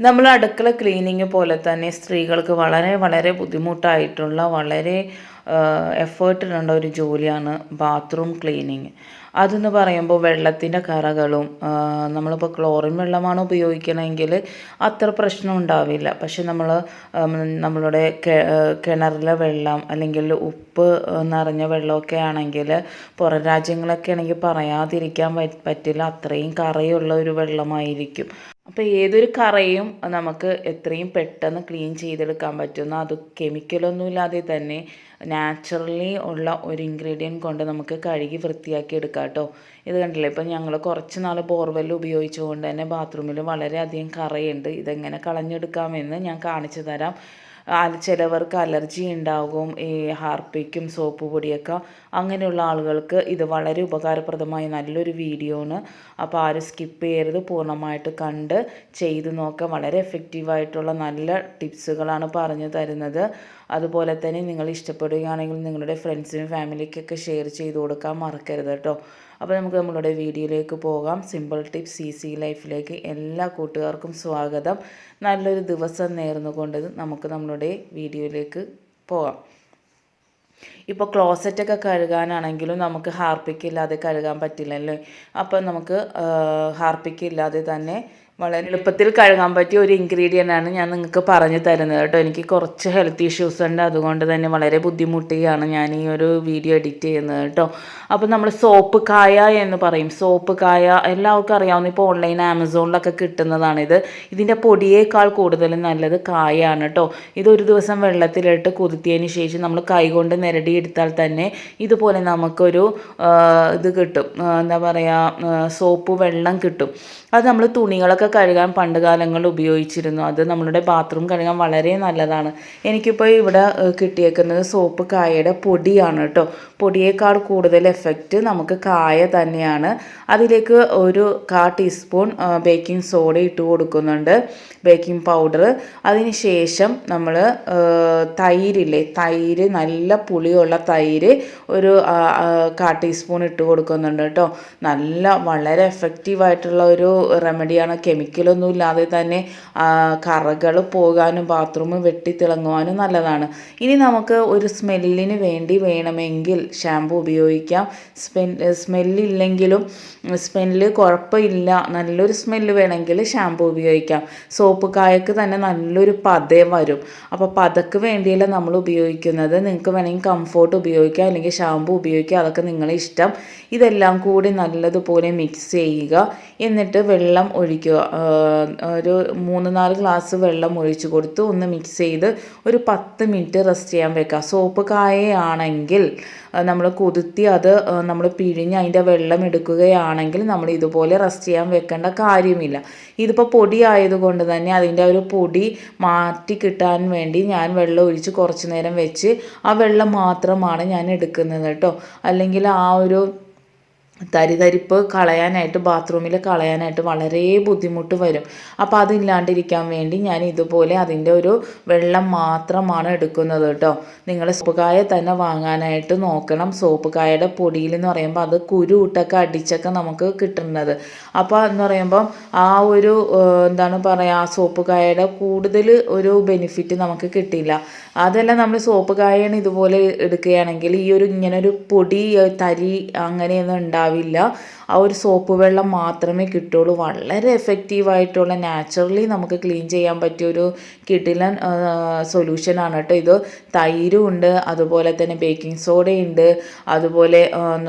നമ്മൾ അടുക്കള ക്ലീനിങ് പോലെ തന്നെ സ്ത്രീകൾക്ക് വളരെ വളരെ ബുദ്ധിമുട്ടായിട്ടുള്ള വളരെ എഫേർട്ട് ഇടേണ്ട ഒരു ജോലിയാണ് ബാത്റൂം ക്ലീനിങ്. അതെന്ന് പറയുമ്പോൾ വെള്ളത്തിൻ്റെ കറകളും നമ്മളിപ്പോൾ ക്ലോറിൻ വെള്ളമാണ് ഉപയോഗിക്കണമെങ്കിൽ അത്ര പ്രശ്നം ഉണ്ടാവില്ല. പക്ഷെ നമ്മളുടെ കിണറിലെ വെള്ളം അല്ലെങ്കിൽ ഉപ്പ് നിറഞ്ഞ വെള്ളമൊക്കെ ആണെങ്കിൽ പുറം രാജ്യങ്ങളൊക്കെ ആണെങ്കിൽ പറയാതിരിക്കാൻ പറ്റില്ല, അത്രയും കറയുള്ള ഒരു വെള്ളമായിരിക്കും. അപ്പോൾ ഏതൊരു കറയും നമുക്ക് എത്രയും പെട്ടെന്ന് ക്ലീൻ ചെയ്തെടുക്കാൻ പറ്റുന്ന, അത് കെമിക്കലൊന്നും ഇല്ലാതെ തന്നെ നാച്ചുറലി ഉള്ള ഒരു ഇൻഗ്രീഡിയൻറ്റ് കൊണ്ട് നമുക്ക് കഴുകി വൃത്തിയാക്കി എടുക്കാം കേട്ടോ. ഇത് കണ്ടില്ലേ, ഇപ്പം ഞങ്ങൾ കുറച്ച് നാൾ ബോർവെൽ ഉപയോഗിച്ചുകൊണ്ട് തന്നെ ബാത്റൂമിൽ വളരെയധികം കറയുണ്ട്. ഇതെങ്ങനെ കളഞ്ഞെടുക്കാമെന്ന് ഞാൻ കാണിച്ചു തരാം. ചിലവർക്ക് അലർജി ഉണ്ടാകും ഈ ഹാർപ്പിക്കും സോപ്പ് പൊടിയൊക്കെ. അങ്ങനെയുള്ള ആളുകൾക്ക് ഇത് വളരെ ഉപകാരപ്രദമായ നല്ലൊരു വീഡിയോ ആണ്. അപ്പോൾ ആരും സ്കിപ്പ് ചെയ്യരുത്, പൂർണ്ണമായിട്ട് കണ്ട് ചെയ്ത് നോക്കുക. വളരെ എഫക്റ്റീവായിട്ടുള്ള നല്ല ടിപ്സുകളാണ് പറഞ്ഞു തരുന്നത്. അതുപോലെ തന്നെ നിങ്ങൾ ഇഷ്ടപ്പെടുകയാണെങ്കിൽ നിങ്ങളുടെ ഫ്രണ്ട്സിനും ഫാമിലിക്കൊക്കെ ഷെയർ ചെയ്ത് കൊടുക്കാൻ മറക്കരുത് കേട്ടോ. അപ്പോൾ നമുക്ക് നമ്മളുടെ വീഡിയോയിലേക്ക് പോകാം. സിമ്പിൾ ടിപ്സ് ഈസി ലൈഫിലേക്ക് എല്ലാ കൂട്ടുകാർക്കും സ്വാഗതം. നല്ലൊരു ദിവസം നേർന്നുകൊണ്ട് നമുക്ക് നമ്മളുടെ വീഡിയോയിലേക്ക് പോകാം. ഇപ്പോൾ ക്ലോസറ്റൊക്കെ കഴുകാനാണെങ്കിലും നമുക്ക് ഹാർപ്പിക്ക് ഇല്ലാതെ കഴുകാൻ പറ്റില്ലല്ലോ. അപ്പോൾ നമുക്ക് ഹാർപ്പിക്ക് ഇല്ലാതെ തന്നെ വളരെ എളുപ്പത്തിൽ കഴുകാൻ പറ്റിയ ഒരു ഇൻഗ്രീഡിയൻ്റ് ആണ് ഞാൻ നിങ്ങൾക്ക് പറഞ്ഞു തരുന്നത് കേട്ടോ. എനിക്ക് കുറച്ച് ഹെൽത്ത് ഇഷ്യൂസ് ഉണ്ട്, അതുകൊണ്ട് തന്നെ വളരെ ബുദ്ധിമുട്ടിയാണ് ഞാൻ ഈ ഒരു വീഡിയോ എഡിറ്റ് ചെയ്യുന്നത് കേട്ടോ. അപ്പോൾ നമ്മൾ സോപ്പ് കായ എന്ന് പറയും. സോപ്പ് കായ എല്ലാവർക്കും അറിയാവുന്ന, ഇപ്പോൾ ഓൺലൈൻ ആമസോണിലൊക്കെ കിട്ടുന്നതാണിത്. ഇതിൻ്റെ പൊടിയേക്കാൾ കൂടുതൽ നല്ലത് കായാണ് കേട്ടോ. ഇതൊരു ദിവസം വെള്ളത്തിലിട്ട് കുതിർത്തിയതിന് ശേഷം നമ്മൾ കൈകൊണ്ട് എടുത്താൽ തന്നെ ഇതുപോലെ നമുക്കൊരു ഇത് കിട്ടും, എന്താ പറയുക, സോപ്പ് വെള്ളം കിട്ടും. അത് നമ്മൾ തുണികളൊക്കെ കഴുകാൻ പണ്ട് കാലങ്ങളിൽ ഉപയോഗിച്ചിരുന്നു. അത് നമ്മളുടെ ബാത്റൂം കഴുകാൻ വളരെ നല്ലതാണ്. എനിക്കിപ്പോൾ ഇവിടെ കിട്ടിയേക്കുന്നത് സോപ്പ് കായയുടെ പൊടിയാണ് കേട്ടോ. പൊടിയേക്കാൾ കൂടുതൽ എഫക്റ്റ് നമുക്ക് കായ തന്നെയാണ്. അതിലേക്ക് ഒരു 1/4 ടീസ്പൂൺ ബേക്കിംഗ് സോഡ ഇട്ട് കൊടുക്കുന്നുണ്ട്, ബേക്കിംഗ് പൗഡർ. അതിന് ശേഷം നമ്മൾ തൈരില്ലേ, തൈര്, നല്ല പുളിയുള്ള തൈര് ഒരു 1/4 ടീസ്പൂൺ ഇട്ട് കൊടുക്കുന്നുണ്ട് കേട്ടോ. വളരെ എഫക്റ്റീവായിട്ടുള്ള ഒരു റെമഡിയാണ്. കെമിക്കലൊന്നും ഇല്ലാതെ തന്നെ കറകൾ പോകാനും ബാത്റൂം വെട്ടിത്തിളങ്ങുവാനും നല്ലതാണ്. ഇനി നമുക്ക് ഒരു സ്മെല്ലിന് വേണ്ടി വേണമെങ്കിൽ ഷാമ്പു ഉപയോഗിക്കാം. സ്മെല്ലില്ലെങ്കിലും സ്മെല്ല് കുഴപ്പമില്ല, നല്ലൊരു സ്മെല്ല് വേണമെങ്കിൽ ഷാമ്പു ഉപയോഗിക്കാം. സോപ്പ് കായക്ക് തന്നെ നല്ലൊരു പതയും വരും. അപ്പോൾ പതക്ക് വേണ്ടിയല്ല നമ്മൾ ഉപയോഗിക്കുന്നത്. നിങ്ങൾക്ക് വേണമെങ്കിൽ കംഫോർട്ട് ഉപയോഗിക്കാം, അല്ലെങ്കിൽ ഷാമ്പു ഉപയോഗിക്കാം, അതൊക്കെ നിങ്ങളെ ഇഷ്ടം. ഇതെല്ലാം കൂടി നല്ലതുപോലെ മിക്സ് ചെയ്യുക. എന്നിട്ട് വെള്ളം ഒഴിക്കുക. ഒരു 3-4 ഗ്ലാസ് വെള്ളം ഒഴിച്ച് കൊടുത്ത് ഒന്ന് മിക്സ് ചെയ്ത് ഒരു 10 മിനിറ്റ് റെസ്റ്റ് ചെയ്യാൻ വെക്കുക. സോപ്പ് കായയാണെങ്കിൽ നമ്മൾ കുതിർത്തി അത് നമ്മൾ പിഴിഞ്ഞ് അതിൻ്റെ വെള്ളം എടുക്കുകയാണെങ്കിൽ നമ്മൾ ഇതുപോലെ റെസ്റ്റ് ചെയ്യാൻ വെക്കേണ്ട കാര്യമില്ല. ഇതിപ്പോൾ പൊടി ആയതുകൊണ്ട് തന്നെ അതിൻ്റെ ഒരു പൊടി മാറ്റി കിട്ടാൻ വേണ്ടി ഞാൻ വെള്ളം ഒഴിച്ച് കുറച്ച് നേരം വെച്ച് ആ വെള്ളം മാത്രമാണ് ഞാൻ എടുക്കുന്നത് കേട്ടോ. അല്ലെങ്കിൽ ആ ഒരു തരിതരിപ്പ് കളയാനായിട്ട്, ബാത്റൂമിൽ കളയാനായിട്ട് വളരെ ബുദ്ധിമുട്ട് വരും. അപ്പോൾ അതില്ലാണ്ടിരിക്കാൻ വേണ്ടി ഞാൻ ഇതുപോലെ അതിൻ്റെ ഒരു വെള്ളം മാത്രമാണ് എടുക്കുന്നത് കേട്ടോ. നിങ്ങൾ സോപ്പ് കായ തന്നെ വാങ്ങാനായിട്ട് നോക്കണം. സോപ്പ് കായയുടെ പൊടിയിൽ എന്ന് പറയുമ്പോൾ അത് കുരുട്ടൊക്കെ അടിച്ചൊക്കെ നമുക്ക് കിട്ടുന്നത്. അപ്പോൾ എന്ന് പറയുമ്പം ആ ഒരു എന്താണ് പറയുക, സോപ്പ് കായയുടെ കൂടുതൽ ഒരു ബെനിഫിറ്റ് നമുക്ക് കിട്ടില്ല. അതെല്ലാം നമ്മൾ സോപ്പ് കായാണ് ഇതുപോലെ എടുക്കുകയാണെങ്കിൽ ഈ ഒരു ഇങ്ങനൊരു പൊടി തരി അങ്ങനെയൊന്നും ഉണ്ടാവില്ല. ആ ഒരു സോപ്പ് വെള്ളം മാത്രമേ കിട്ടുള്ളൂ. വളരെ എഫക്റ്റീവായിട്ടുള്ള നാച്ചുറലി നമുക്ക് ക്ലീൻ ചെയ്യാൻ പറ്റിയൊരു കിടിലൻ സൊല്യൂഷനാണ് കേട്ടോ ഇത്. തൈരും ഉണ്ട്, അതുപോലെ തന്നെ ബേക്കിംഗ് സോഡയുണ്ട്, അതുപോലെ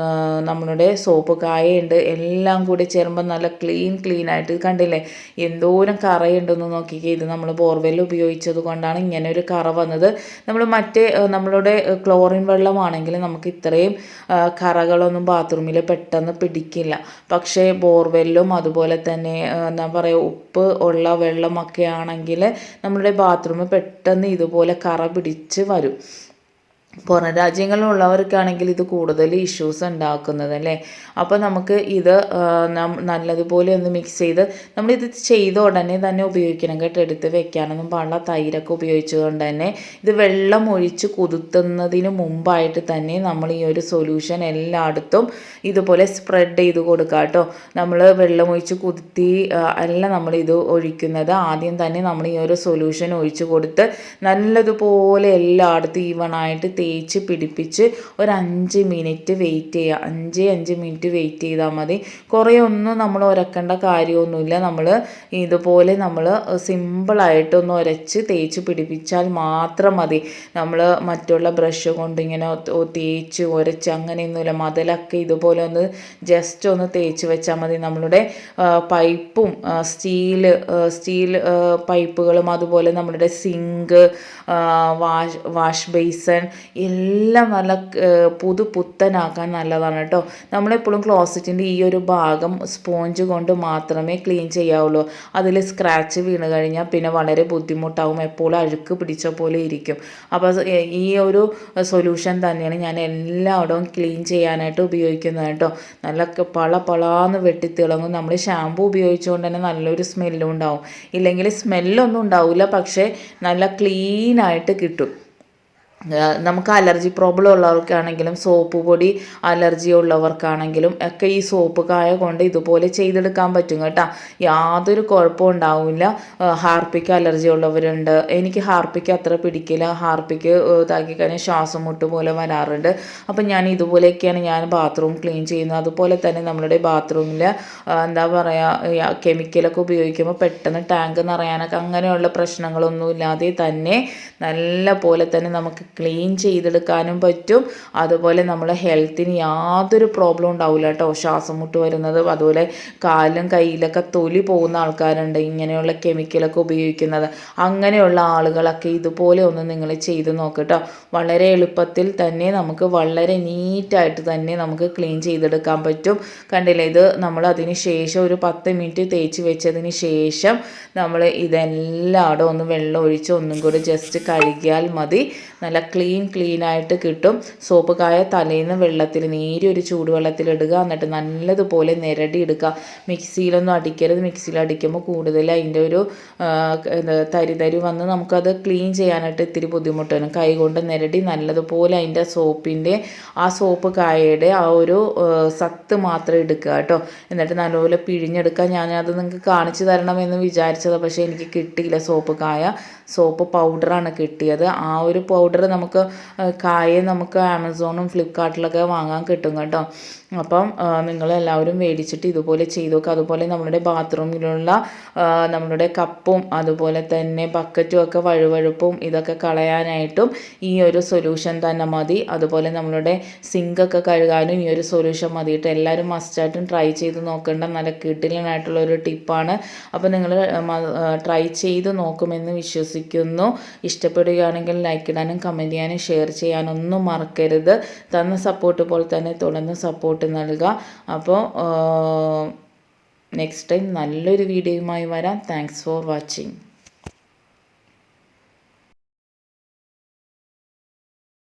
നമ്മളുടെ സോപ്പ് കായുണ്ട്. എല്ലാം കൂടി ചേരുമ്പോൾ നല്ല ക്ലീൻ ആയിട്ട് കണ്ടില്ലേ എന്തോരം കറയുണ്ടെന്ന് നോക്കിക്കേ. ഇത് നമ്മൾ ബോർവെൽ ഉപയോഗിച്ചത് കൊണ്ടാണ് ഇങ്ങനെ ഒരു കറ വന്നത്. നമ്മളുടെ ക്ലോറിൻ വെള്ളമാണെങ്കിൽ നമുക്ക് ഇത്രയും കറകളൊന്നും ബാത്റൂമിൽ പെട്ടെന്ന് പിടിക്കില്ല. പക്ഷേ ബോർവെല്ലും അതുപോലെ തന്നെ എന്താ പറയുക, ഉപ്പ് ഉള്ള വെള്ളമൊക്കെ ആണെങ്കിൽ നമ്മുടെ ബാത്റൂം പെട്ടെന്ന് ഇതുപോലെ കറ പിടിച്ച് വരും. പുറം രാജ്യങ്ങളിലുള്ളവർക്കാണെങ്കിൽ ഇത് കൂടുതൽ ഇഷ്യൂസ് ഉണ്ടാക്കുന്നത് അല്ലേ. അപ്പോൾ നമുക്ക് ഇത് നല്ലതുപോലെ ഒന്ന് മിക്സ് ചെയ്ത് നമ്മളിത് ചെയ്ത ഉടനെ തന്നെ ഉപയോഗിക്കണം കേട്ടോ, എടുത്ത് വെക്കാനൊന്നും പാടില്ല. തൈരൊക്കെ ഉപയോഗിച്ചുകൊണ്ട് തന്നെ ഇത് വെള്ളം ഒഴിച്ച് കുതിർത്തുന്നതിന് മുമ്പായിട്ട് തന്നെ നമ്മൾ ഈ ഒരു സൊല്യൂഷൻ എല്ലായിടത്തും ഇതുപോലെ സ്പ്രെഡ് ചെയ്ത് കൊടുക്കുക കേട്ടോ. നമ്മൾ വെള്ളം ഒഴിച്ച് കുതിർത്തി അല്ല നമ്മളിത് ഒഴിക്കുന്നത്, ആദ്യം തന്നെ നമ്മൾ ഈ ഒരു സൊല്യൂഷൻ ഒഴിച്ച് കൊടുത്ത് നല്ലതുപോലെ എല്ലായിടത്തും ഈവണായിട്ട് തേച്ച് പിടിപ്പിച്ച് ഒരു 5 മിനിറ്റ് വെയിറ്റ് ചെയ്യുക. 5 മിനിറ്റ് വെയിറ്റ് ചെയ്താൽ മതി. കുറേ ഒന്നും നമ്മൾ ഉരക്കേണ്ട കാര്യമൊന്നുമില്ല. നമ്മൾ ഇതുപോലെ നമ്മൾ സിമ്പിളായിട്ടൊന്ന് ഉരച്ച് തേച്ച് പിടിപ്പിച്ചാൽ മാത്രം മതി. നമ്മൾ മറ്റുള്ള ബ്രഷ് കൊണ്ട് ഇങ്ങനെ തേച്ച് ഉരച്ച് അങ്ങനെയൊന്നുമില്ല. മതിലൊക്കെ ഇതുപോലെ ഒന്ന് ജസ്റ്റ് ഒന്ന് തേച്ച് വെച്ചാൽ മതി. നമ്മളുടെ പൈപ്പും സ്റ്റീൽ പൈപ്പുകളും അതുപോലെ നമ്മളുടെ സിങ്ക്, വാഷ് ബേസൺ എല്ലാം നല്ല പുത്തനാക്കാൻ നല്ലതാണ് കേട്ടോ. നമ്മളെപ്പോഴും ക്ലോസറ്റിൻ്റെ ഈ ഒരു ഭാഗം സ്പോഞ്ച് കൊണ്ട് മാത്രമേ ക്ലീൻ ചെയ്യാവുള്ളൂ. അതിൽ സ്ക്രാച്ച് വീണ് കഴിഞ്ഞാൽ പിന്നെ വളരെ ബുദ്ധിമുട്ടാവും, എപ്പോഴും അഴുക്ക് പിടിച്ച പോലെ ഇരിക്കും. അപ്പോൾ ഈ ഒരു സൊല്യൂഷൻ തന്നെയാണ് ഞാൻ എല്ലായിടവും ക്ലീൻ ചെയ്യാനായിട്ട് ഉപയോഗിക്കുന്നത് കേട്ടോ. നല്ല പളപളാന്ന് വെട്ടിത്തിളങ്ങും. നമ്മൾ ഷാമ്പു ഉപയോഗിച്ചുകൊണ്ട് തന്നെ നല്ലൊരു സ്മെല്ലും ഉണ്ടാവും. ഇല്ലെങ്കിൽ സ്മെല്ലൊന്നും ഉണ്ടാവില്ല, പക്ഷേ നല്ല ക്ലീനായിട്ട് കിട്ടും. നമുക്ക് അലർജി പ്രോബ്ലം ഉള്ളവർക്കാണെങ്കിലും സോപ്പ് പൊടി അലർജി ഉള്ളവർക്കാണെങ്കിലും ഒക്കെ ഈ സോപ്പ് കായ കൊണ്ട് ഇതുപോലെ ചെയ്തെടുക്കാൻ പറ്റും കേട്ടോ. യാതൊരു കുഴപ്പവും ഉണ്ടാവില്ല. ഹാർപ്പിക്ക് അലർജി ഉള്ളവരുണ്ട്. എനിക്ക് ഹാർപ്പിക്ക് അത്ര പിടിക്കില്ല. ഹാർപ്പിക്ക് ഇതാക്കി കഴിഞ്ഞാൽ ശ്വാസം മുട്ട് പോലെ വരാറുണ്ട്. അപ്പം ഞാൻ ഇതുപോലെയൊക്കെയാണ് ഞാൻ ബാത്റൂം ക്ലീൻ ചെയ്യുന്നത്. അതുപോലെ തന്നെ നമ്മളുടെ ബാത്റൂമിൽ എന്താ പറയുക, കെമിക്കലൊക്കെ ഉപയോഗിക്കുമ്പോൾ പെട്ടെന്ന് ടാങ്ക് നിറയാനൊക്കെ അങ്ങനെയുള്ള പ്രശ്നങ്ങളൊന്നും ഇല്ലാതെ തന്നെ നല്ല പോലെ തന്നെ നമുക്ക് ക്ലീൻ ചെയ്തെടുക്കാനും പറ്റും. അതുപോലെ നമ്മളെ ഹെൽത്തിന് യാതൊരു പ്രോബ്ലം ഉണ്ടാവില്ല കേട്ടോ. ശ്വാസം മുട്ട് വരുന്നത്, അതുപോലെ കാലിലും കയ്യിലൊക്കെ തൊലി പോകുന്ന ആൾക്കാരുണ്ട് ഇങ്ങനെയുള്ള കെമിക്കലൊക്കെ ഉപയോഗിക്കുന്നത്. അങ്ങനെയുള്ള ആളുകളൊക്കെ ഇതുപോലെ ഒന്ന് നിങ്ങൾ ചെയ്ത് നോക്കട്ടോ. വളരെ എളുപ്പത്തിൽ തന്നെ നമുക്ക് വളരെ നീറ്റായിട്ട് തന്നെ നമുക്ക് ക്ലീൻ ചെയ്തെടുക്കാൻ പറ്റും. കണ്ടില്ലേ, ഇത് നമ്മൾ അതിന് ശേഷം ഒരു 10 മിനിറ്റ് തേച്ച് വെച്ചതിന് ശേഷം നമ്മൾ ഇതെല്ലായിടും ഒന്ന് വെള്ളം ഒഴിച്ച് ഒന്നും കൂടി ജസ്റ്റ് കഴുകിയാൽ മതി. നല്ല ക്ലീനായിട്ട് കിട്ടും. സോപ്പ് കായ തലേന്ന് വെള്ളത്തിൽ നേരിയൊരു ചൂടുവെള്ളത്തിലിടുക, എന്നിട്ട് നല്ലതുപോലെ നിരടി എടുക്കുക. മിക്സിയിലൊന്നും അടിക്കരുത്. മിക്സിയിൽ അടിക്കുമ്പോൾ കൂടുതൽ അതിൻ്റെ ഒരു തരി വന്ന് നമുക്കത് ക്ലീൻ ചെയ്യാനായിട്ട് ഇത്തിരി ബുദ്ധിമുട്ടാണ്. കൈ കൊണ്ട് നിരടി നല്ലതുപോലെ അതിൻ്റെ ആ സോപ്പ് കായയുടെ ആ ഒരു സത്ത് മാത്രം എടുക്കുക കേട്ടോ. എന്നിട്ട് നല്ലപോലെ പിഴിഞ്ഞെടുക്കുക. ഞാനത് നിങ്ങൾക്ക് കാണിച്ചു തരണമെന്ന് വിചാരിച്ചത്, പക്ഷേ എനിക്ക് കിട്ടിയില്ല സോപ്പ് കായ. സോപ്പ് പൗഡറാണ് കിട്ടിയത്. ആ ഒരു പൗഡർ നമുക്ക് നമുക്ക് ആമസോണും ഫ്ലിപ്കാർട്ടിലൊക്കെ വാങ്ങാൻ കിട്ടും കേട്ടോ. അപ്പം നിങ്ങളെല്ലാവരും മേടിച്ചിട്ട് ഇതുപോലെ ചെയ്ത് നോക്കുക. അതുപോലെ നമ്മുടെ ബാത്റൂമിലുള്ള നമ്മളുടെ കപ്പും അതുപോലെ തന്നെ ബക്കറ്റും ഒക്കെ വഴുവഴുപ്പും ഇതൊക്കെ കളയാനായിട്ടും ഈ ഒരു സൊല്യൂഷൻ തന്നെ മതി. അതുപോലെ നമ്മളുടെ സിങ്കൊക്കെ കഴുകാനും ഈ ഒരു സൊല്യൂഷൻ മതിയിട്ട് എല്ലാവരും മസ്റ്റായിട്ടും ട്രൈ ചെയ്ത് നോക്കേണ്ട നല്ല കിടിലനായിട്ടുള്ളൊരു ടിപ്പാണ്. അപ്പോൾ നിങ്ങൾ ട്രൈ ചെയ്ത് നോക്കുമെന്ന് വിശ്വസിക്കുന്നു. ഇഷ്ടപ്പെടുകയാണെങ്കിൽ ലൈക്ക് ഇടാനും കമൻറ്റ് ചെയ്യാനും ഷെയർ ചെയ്യാനൊന്നും മറക്കരുത്. തന്ന സപ്പോർട്ട് പോലെ തന്നെ തുടർന്ന് സപ്പോർട്ട് നൽകുക. അപ്പോൾ നെക്സ്റ്റ് ടൈം നല്ലൊരു വീഡിയോയുമായി വരാം. Thanks for watching.